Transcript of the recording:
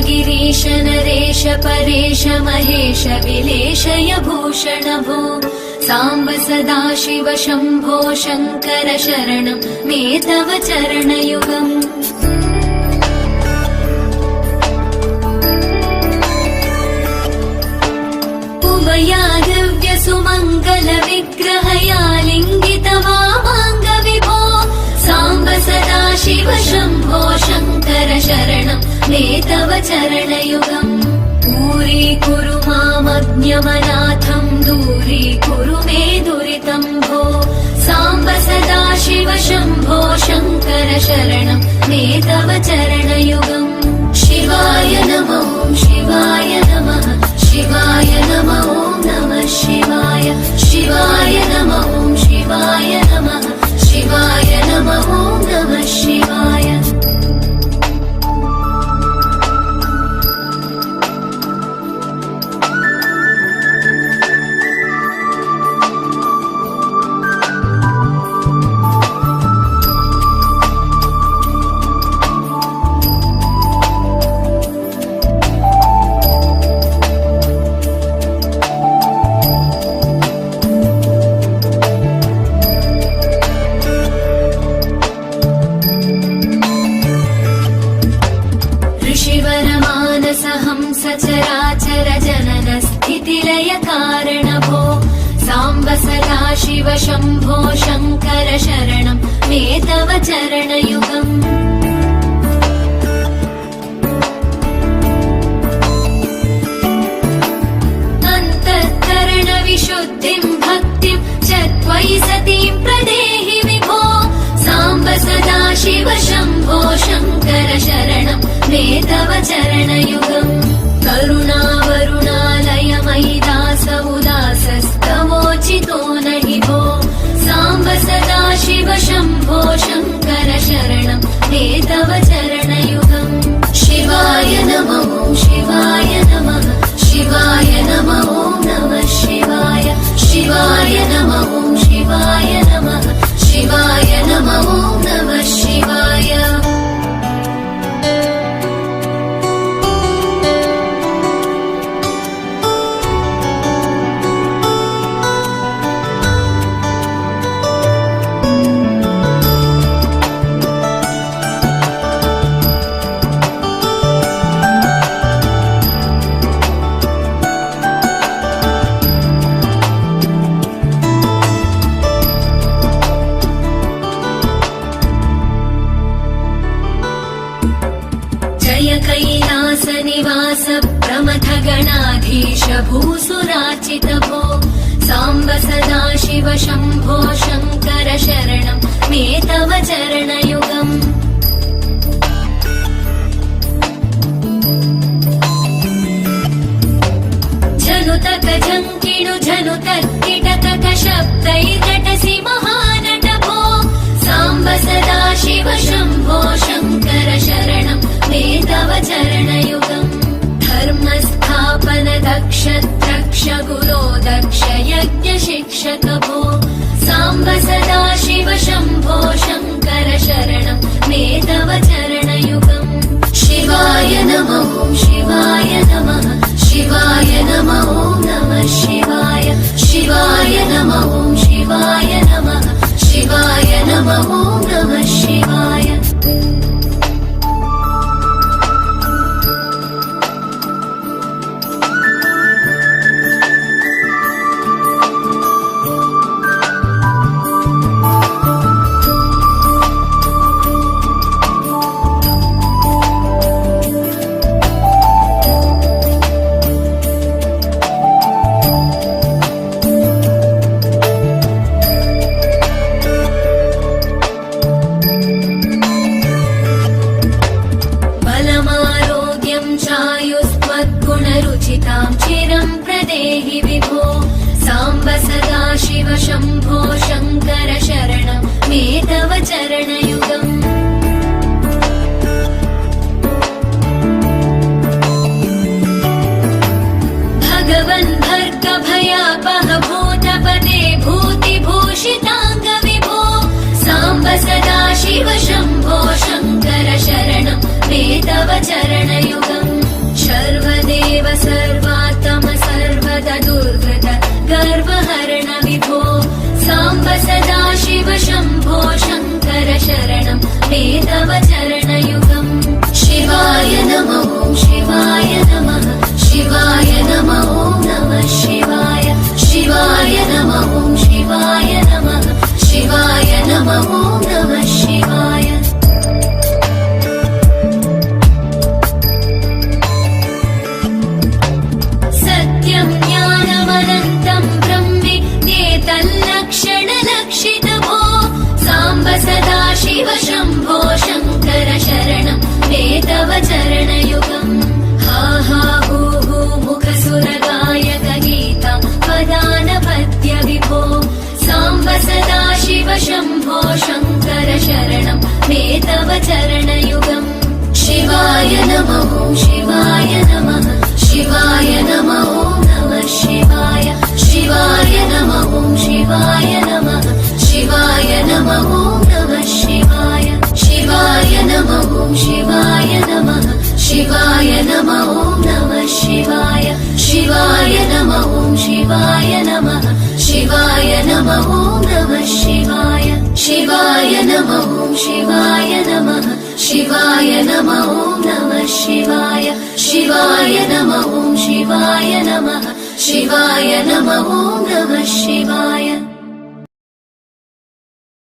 गिरीश नरेश परेश महेश विलेशय भूषण भो साम्ब सदा शिव शम्भो शङ्कर शरणं मे तव चरणयुगम्। उमया दिव्य सुमङ्गल विग्रहया लिङ्गित वामाङ्ग विभो साम्ब सदा शिव शम्भो शङ्कर शरणं मे तव चरणयुगम्। दूरीकुरु मामज्ञमनाथं दूरीकुरु मे दुरितं भो साम्ब सदा शिव शम्भो शङ्कर शरणं मे तव चरणयुगम्। शिवाय नमो शिवाय नमः शिवाय नमो नमः शिवाय शिवाय नमो शिवाय नमः शिवाय नमो नमः शिवाय। सचराचर जनन स्थितिलय कारण भो साम्ब सदा शिव शम्भो शङ्कर शरणं मे तव चरणयुगम्। अन्तःकरण विशुद्धिं भक्तिं च त्वयि सतीं प्रदेहि विभो साम्ब सदा शिव शम्भो शङ्कर शरणं मे तव चरणयुगम्। करुणावरुणालय मयि दास उदासस्तवोचितो नहि भो साम्ब सदा शिव शम्भो शङ्कर शरणं मे तव चरणयुगम्। शिवाय नमो शिवाय नमः शिवाय नमो नमः शिवाय शिवाय नमो शिवाय नमः शिवाय नमो नमः शिवाय। कैलास निवास प्रमथ गणाधीश भूसुराचित भो साम्ब सदा शिव शम्भो शङ्कर शरणं मे तव चरणयुगम्। जनुतक जङ्किणु जनुतक्किटकक शब्दैर्नटसि महानट भो साम्ब सदा शिव शम्भो शङ्कर शरणं मे तव चरणयुगम्। धर्मस्थापन दक्ष द्रक्ष गुरो दक्ष यज्ञ शिक्षक भो साम्ब सदा शिव शम्भो शङ्कर शरणं मे तव चरणयुगम्। शिवाय नमो शिवाय नमः शिवाय नमो नमः शिवाय शिवाय नमो शिवाय नमः शिवाय नमो नमः शिवाय। चरणयुगम् सर्वदेव सर्वात्म सर्वदा दुर्गत गर्वहरण विभो साम्ब सदा शिव शम्भो शङ्कर शरणं मे तव चरणयुगम् शिवाय नमः शिवाय नमः शिवाय नमः नमः शिवाय शिवाय नमः शिवाय नमः शिवाय नमः नमः शिवाय सत्यं ज्ञानमनन्तं ब्रह्मेतल्लक्षणलक्षितभो साम्ब सदा शिव शम्भो शङ्कर शरणं मे तव चरणयुगम् हा हा हू हू मुखसुरगायक गीता पदानपद्य विभो साम्ब सदा शिव शम्भो शङ्कर शरणं मे तव चरणयुगम् शिवाय नमः शिवाय नमः शिवाय नमः नमः शिवाय शिवाय नमः शिवाय नमः शिवाय नमः नमः शिवाय शिवाय नमः शिवाय नमः शिवाय नमः नमः शिवाय शिवाय नमः शिवाय नमः शिवाय नमः नमः शिवाय शिवाय नमः शिवाय नमः शिवाय नमः नमः शिवाय शिवाय नमः शिवाय नमः शिवाय नमः